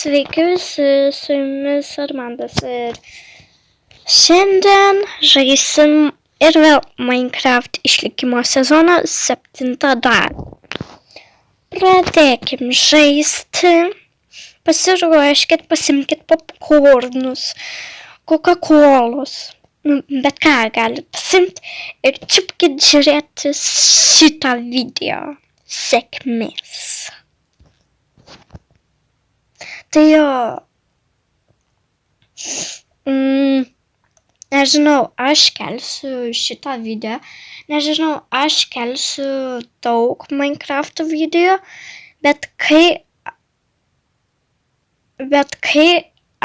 Sveiki visi, su jumis Armandas ir šiandien žaisim ir vėl Minecraft išlikimo sezono 7 dalį. Pradėkim žaisti. Pasiruoškit, pasimkit popkornus, Coca-Colos, bet ką galit pasimti ir čiupkit žiūrėti šitą video. Sėkmės. Tai jo, nežinau, aš kelsiu šitą video, nežinau, aš kelsiu daug Minecraft video, bet kai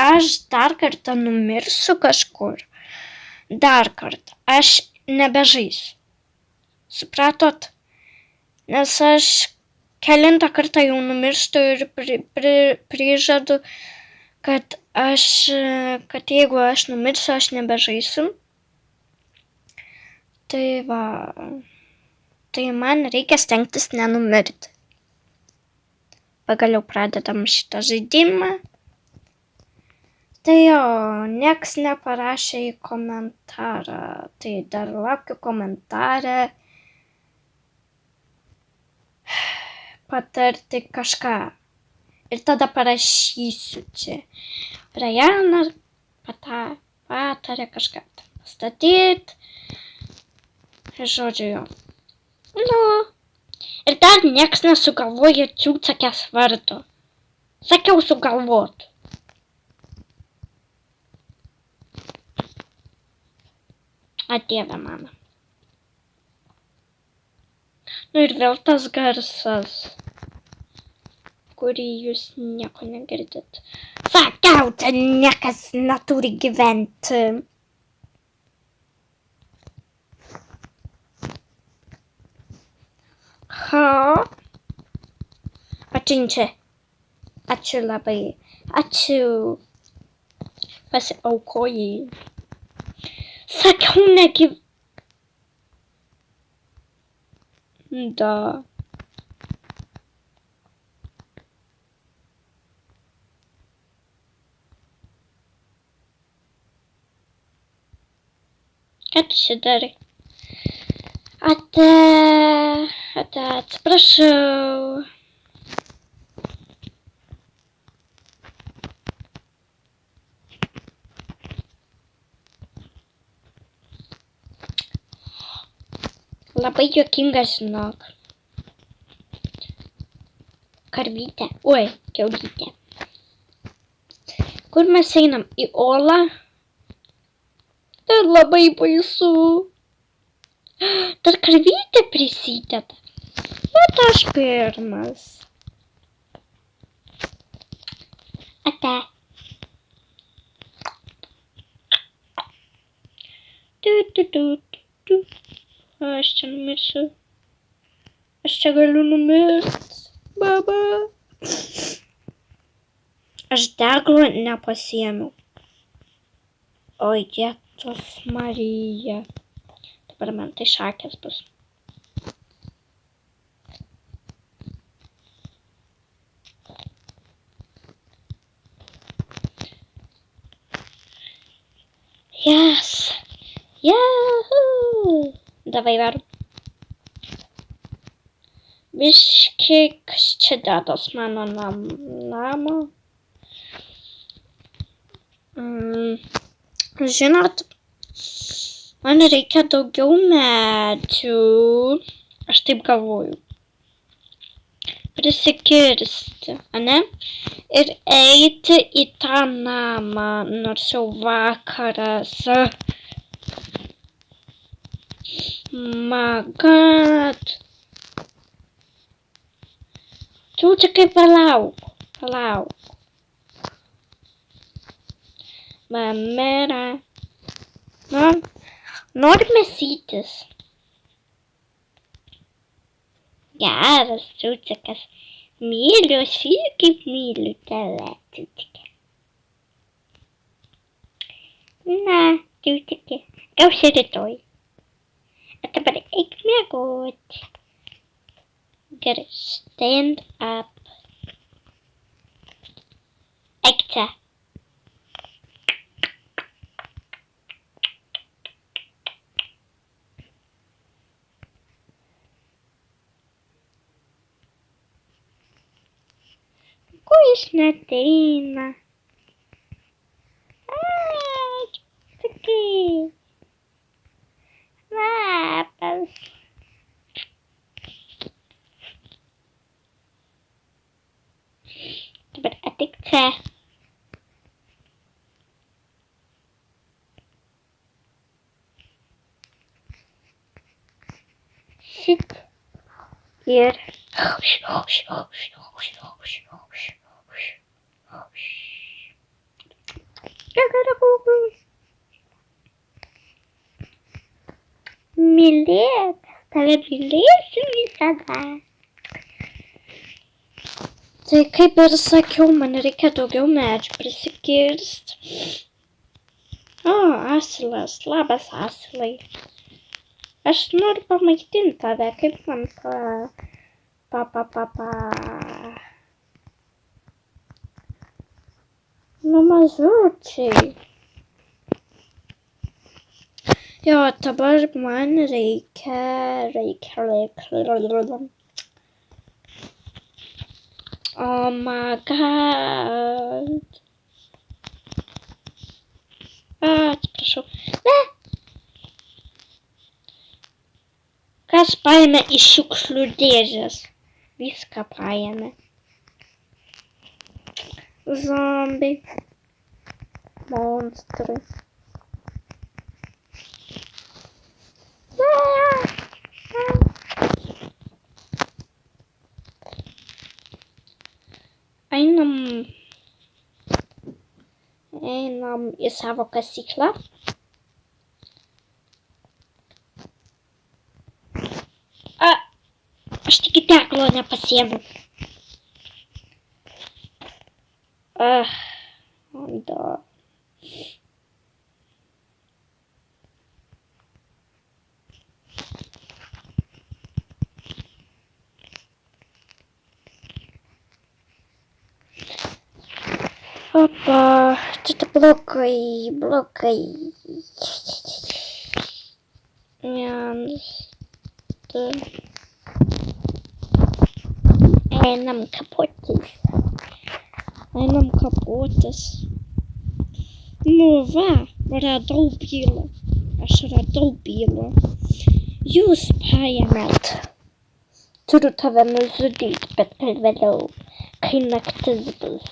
aš dar kartą numirsiu kažkur, aš nebežaisiu. Supratot? Nes aš kelintą kartą jau numirštu ir prižadu, kad jeigu aš numirsiu, aš nebežaisiu. Tai va, tai man reikia stengtis nenumirti. Pagaliau pradedam šitą žaidimą. Tai jo, nieks neparašė į komentarą, tai dar laukiu komentarą. Patarti kažką. Ir tada parašysiu čia. Rajanas patarė kažką pastatyti. Žodžiu jo. Nu. Ir dar nieks nesugalvoja Ciucakės vardo. Sakiau sugalvot. A dieve mano. Nu ir vėl tas garsas, kurį jūs nieko negirdit. Sakiau, ten niekas neturi gyventi. Ha? Ačiū. Ačiū labai. Ačiū. Pasiaukojai. Sakiau, negyventi. Da. Ką tu čia darai? Atsiprašau. Labai juokinga, žinok. Karvytė. Oi, kiaulytė. Kur mes einam? Į olą? Tai labai baisu. Dar karvytė prisideda. Bet aš pirmas. Ate. Aš čia numirsiu. Aš čia galiu numirti. Baba. Aš deglo nepasiėmiau. Oi, Jėzus Marija. Dabar man tai šakės bus. Yes. Yahoo. Davai varom. Biški, kas čia datos mano namo. Žinot, man reikia daugiau medžių. Aš taip galvoju. Prisikirsti, ane? Ir eiti į tą namą, nors jau vakaras. My God. Ciucakai, palauk. Mamera. Nori mėsytis. Geras, Ciucakas. Myliu, aš kaip myliu tave, Ciucake. Na, Ciucake, gausi rytoj. A dabar eik miegot. Gerai, stand up. це. Вкуснятина. Такий. Лапас. Тепер атик це. Сіт. Ір. Милет. Ставлю білесенький сада. Tai kaip ir sakiau, man reikia daugiau medžių prisikirst. O, asilas, labas asilai. Aš noriu pamaitinti tave, kaip man Nu, mažučiai. Jo, dabar man reikia. Oh my god. Atsiprašau. Ne. Kas paėmė iš šiukšlių dėžės? Viską paėmė. Zombiai. Monstrai. Einam į savo kasyklą. Aš tik teklo nepasiėmiau. Da. Опа, что-то блокай. Einam kapotis. Nu va, radau bylą. Aš radau bylą. Jūs paėmėt. Turiu tave nužudyti, bet vėliau, kai naktis bus.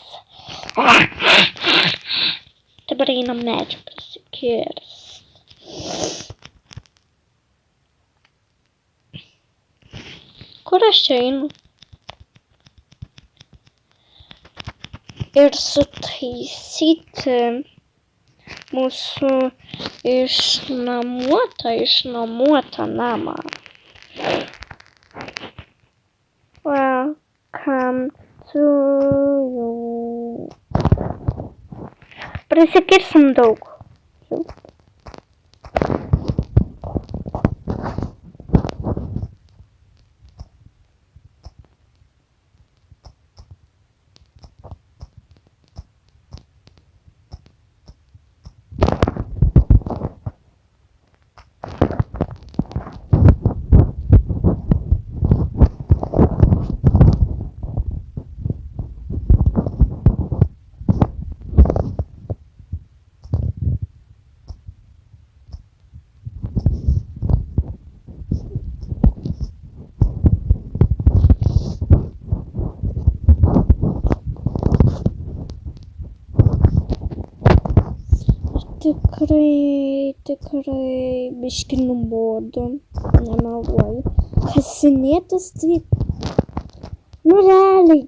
Dabar einam medžių prisikirst. Kur aš čia einu? Ir sutaisyti mūsų išnuomotą namą. Welcome to you. Prisikirsim daug. Tikrai biškį nubodu, nemeluoju. Kasinėtis tai, realiai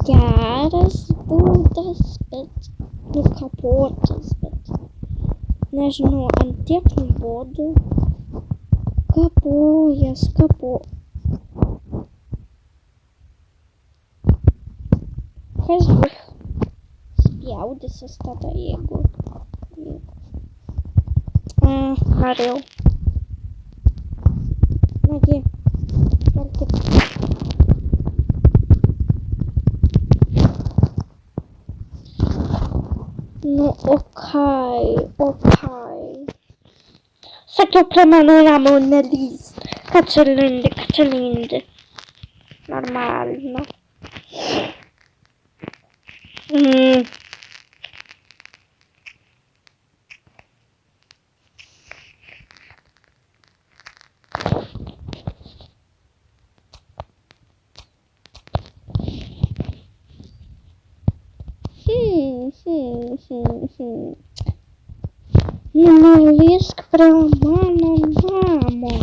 geras būdas, bet, kapotas, bet, nežinau, ant tiek nubodu. Kas bus spjaudysis tada, jeigu. Norėjau. Nagi, kelkit. Okej. Sakiau prie mano namo nelįs. Kad čia lindi. Normalno. Nelįsk prie mano namo.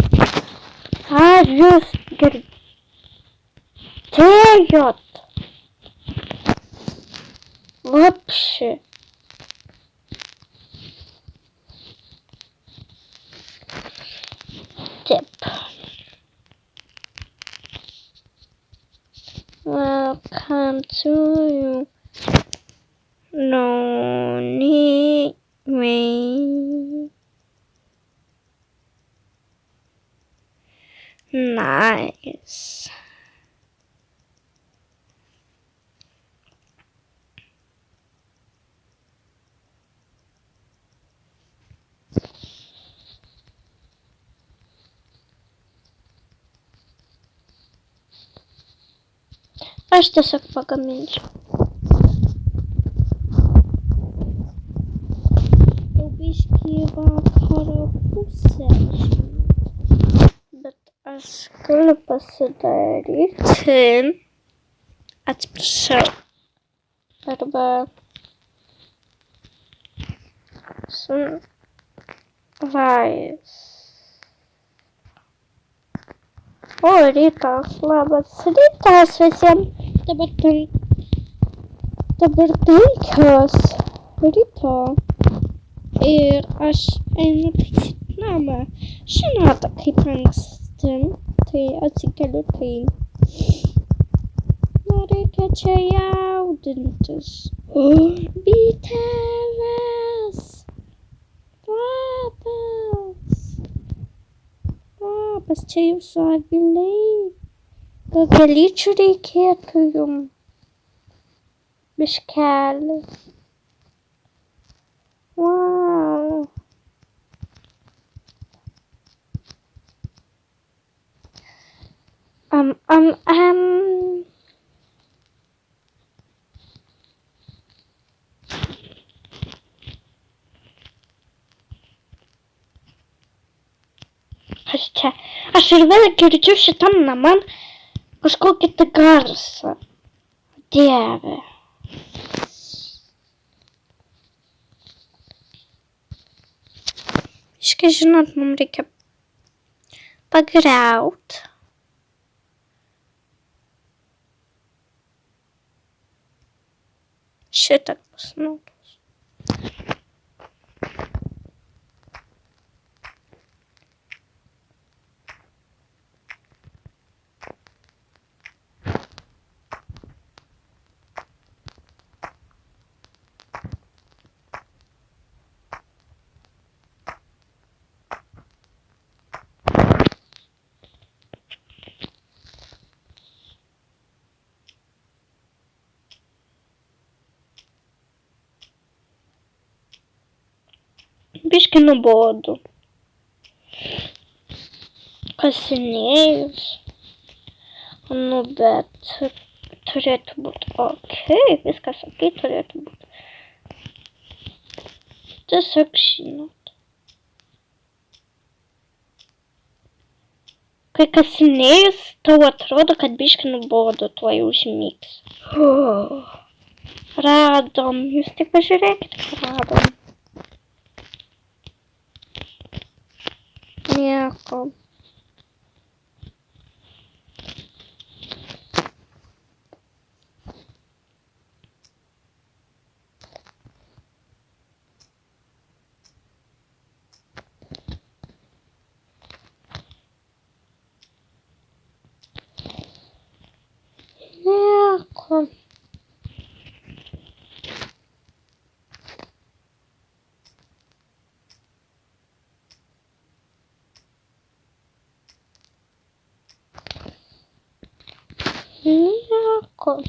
Ar jūs girdėjot? Вообще. Taip. Welcome to you. No need me. Nice. Aš tiesiog pagaminsiu. Jau biškį vakaro pusė. Bet aš galiu pasidaryti. Atsiprašau. Arba sunrise. O, rytas, labas rytas visiems. Dabar 5 ryto. Ir aš einu taisyti namą. Žinote, kaip anksti. Tai atsikeliu, tai nereikia čia jaudintis. Bitėlės. Labas, čia jūsų aviliai. Gal gėlyčių reikėtų jums? Biškelį. Wow. Aš ir vėl girdžiu šitam naman kažkokį tai garsą. Dieve. Iškai žinot, mums reikia pagriaut. Šitą pasinaudos. Biškai nuobodu. Kasinėjus. Nu, bet turėtų būti okei. Viskas okei turėtų būti. Tiesiog žinot. Kai kasinėjus, tau atrodo, kad biškai nuobodu, tuoj užmigs. Radom. Jūs tik pažiūrėkit, ką radom. Nieko. Nieko. Nieko.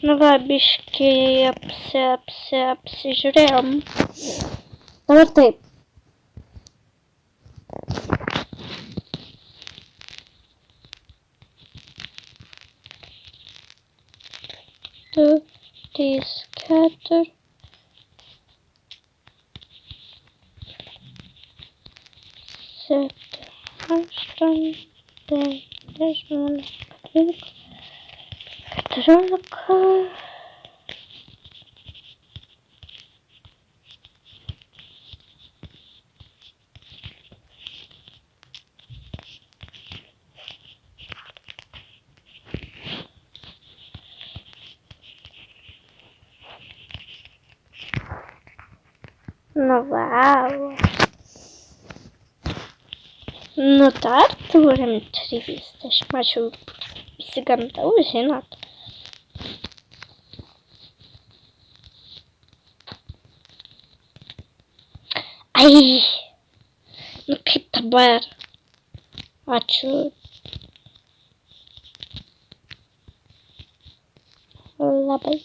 Nu va, biškį apsižiūrėjom. Dabar taip. Du, trys, keturi. 7, 8, 9, 10, 11, 14. Nu, vau. Nu, dar turim 30. Aš jau įsigandau, žinot. Ai, nu kaip dabar. Ačiū. Labai.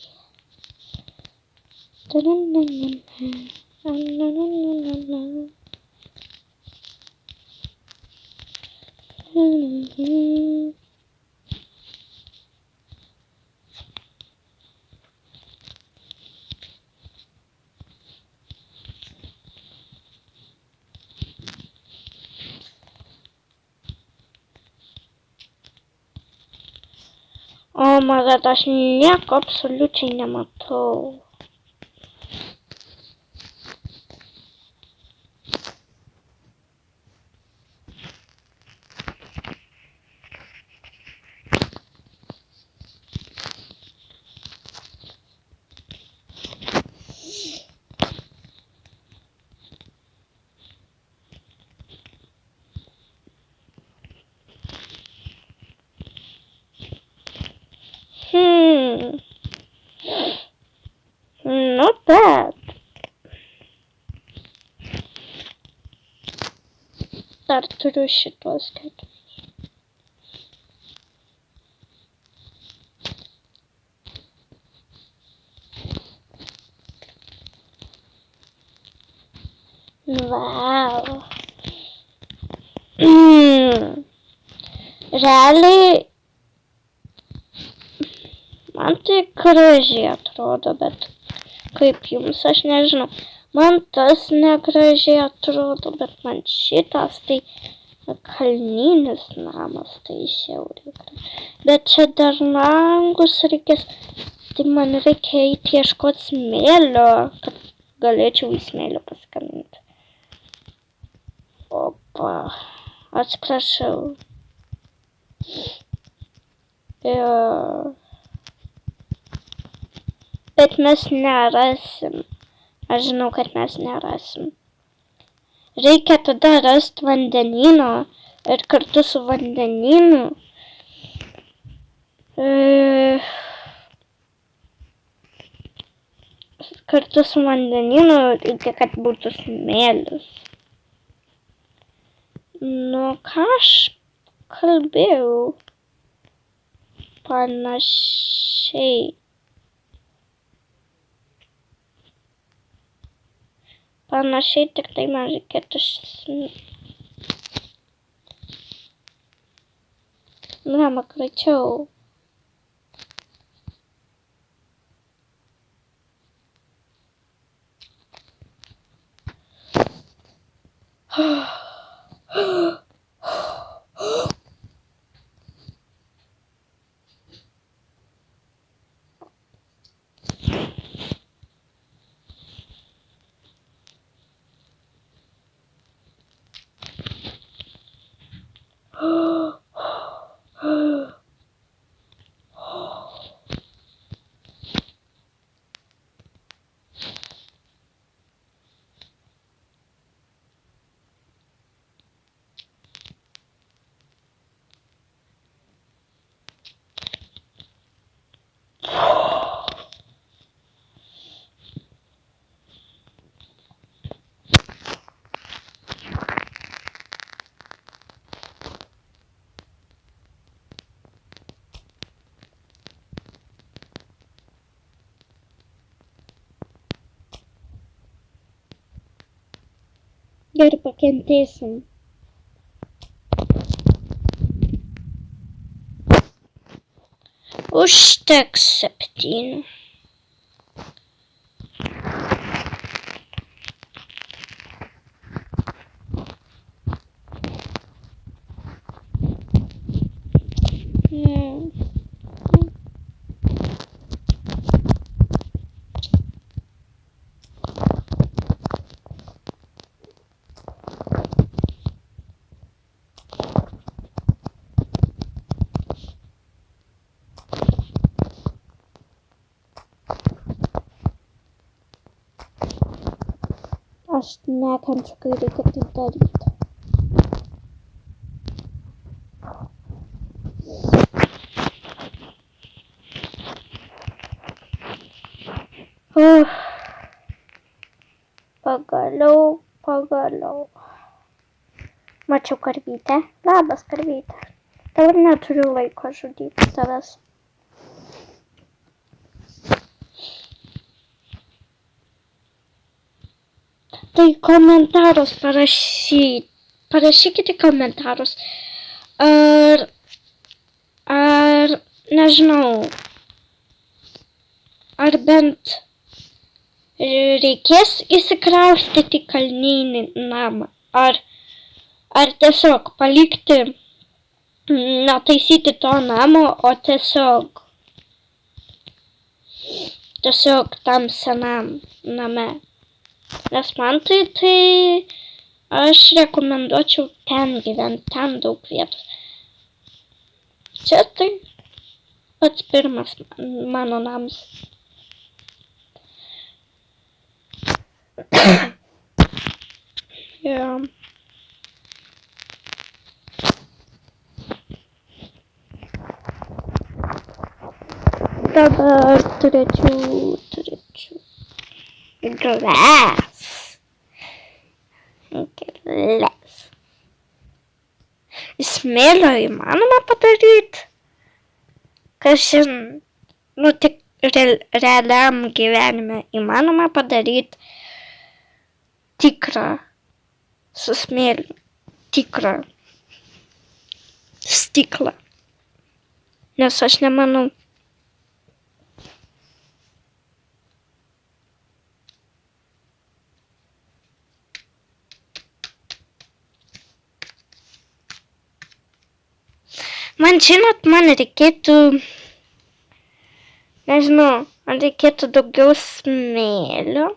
O, man aš nieko absoliučiai nematau. Nu, bet. Dar turiu šitos keturis. Vau. Realiai man tai gražiai atrodo, bet kaip jums, aš nežinau. Man tas negražiai atrodo, bet man šitas tai kalninis namas, tai žiauriai gražiai. Bet čia dar langus reikės, tai man reikia eiti ieškoti smėlio, kad galėčiau į smėlio paskambinti. Opa, atsiprašau. Bet mes nerasim. Aš žinau, kad mes nerasim. Reikia tada rasti vandenyno ir kartu su vandenynu. Kartu su vandenynu reikia, kad būtų smėlis. Nu, ką aš kalbėjau? Panašiai. Panašiai, tik tai man reikėtų Mama, greičiau. Gerai pakentėsim. Užteks 7. Aš nekančiu, kai reikia tai daryti. Pagaliau. Mačiau karvytę. Labas, karvytė. Dabar neturiu laiko žudyti tavęs. Tai komentarus parašykite komentarus. Ar nežinau, ar bent reikės įsikraustyti į kalninį namą, ar tiesiog palikti, netaisyti to namo, o tiesiog tam senam name. Nes man tai aš rekomenduočiau ten gyventi, ten daug vietos. Čia tai pats pirmas mano namas. Ja. Dabar turėčiau gles. Smėlio įmanoma padaryti. Kažin, tik realiam gyvenime įmanoma padaryti tikrą su smėliu, tikrą stiklą. Nes aš nemanau. Man reikėtų, nežinau, man reikėtų daugiau smėlio.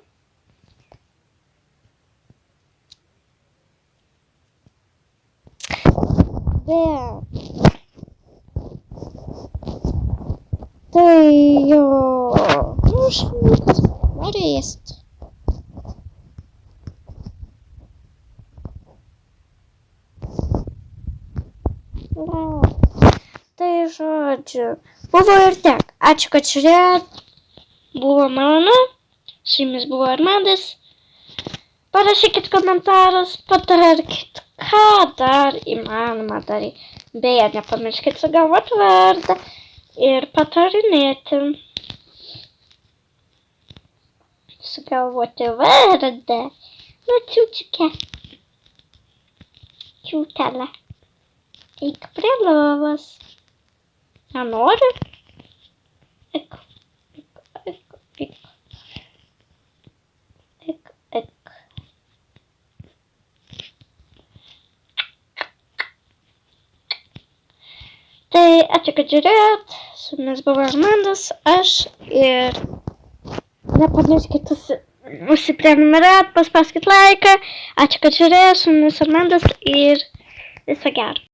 Tai jo, šuniukas nori ėsti. Tai žodžiu, buvo ir tiek. Ačiū, kad žiūrėjot. Buvo malonu. Su jumis buvo Armandas. Parašykit komentarus, patarkit, ką dar įmanoma daryti. Beje, nepamirškit sugalvoti vardą ir patarinėti. Sugalvoti vardą. Nu, čiūčiukė. Čiūtelė. Eik prie lovos. Nenori? Eik. Tai ačiū, kad žiūrėjot. Su jumis buvo Armandas, aš ir nepamirškit užsiprenumeruot, paspauskit laiką. Ačiū, kad žiūrėjot. Su jumis Armandas ir viso gero.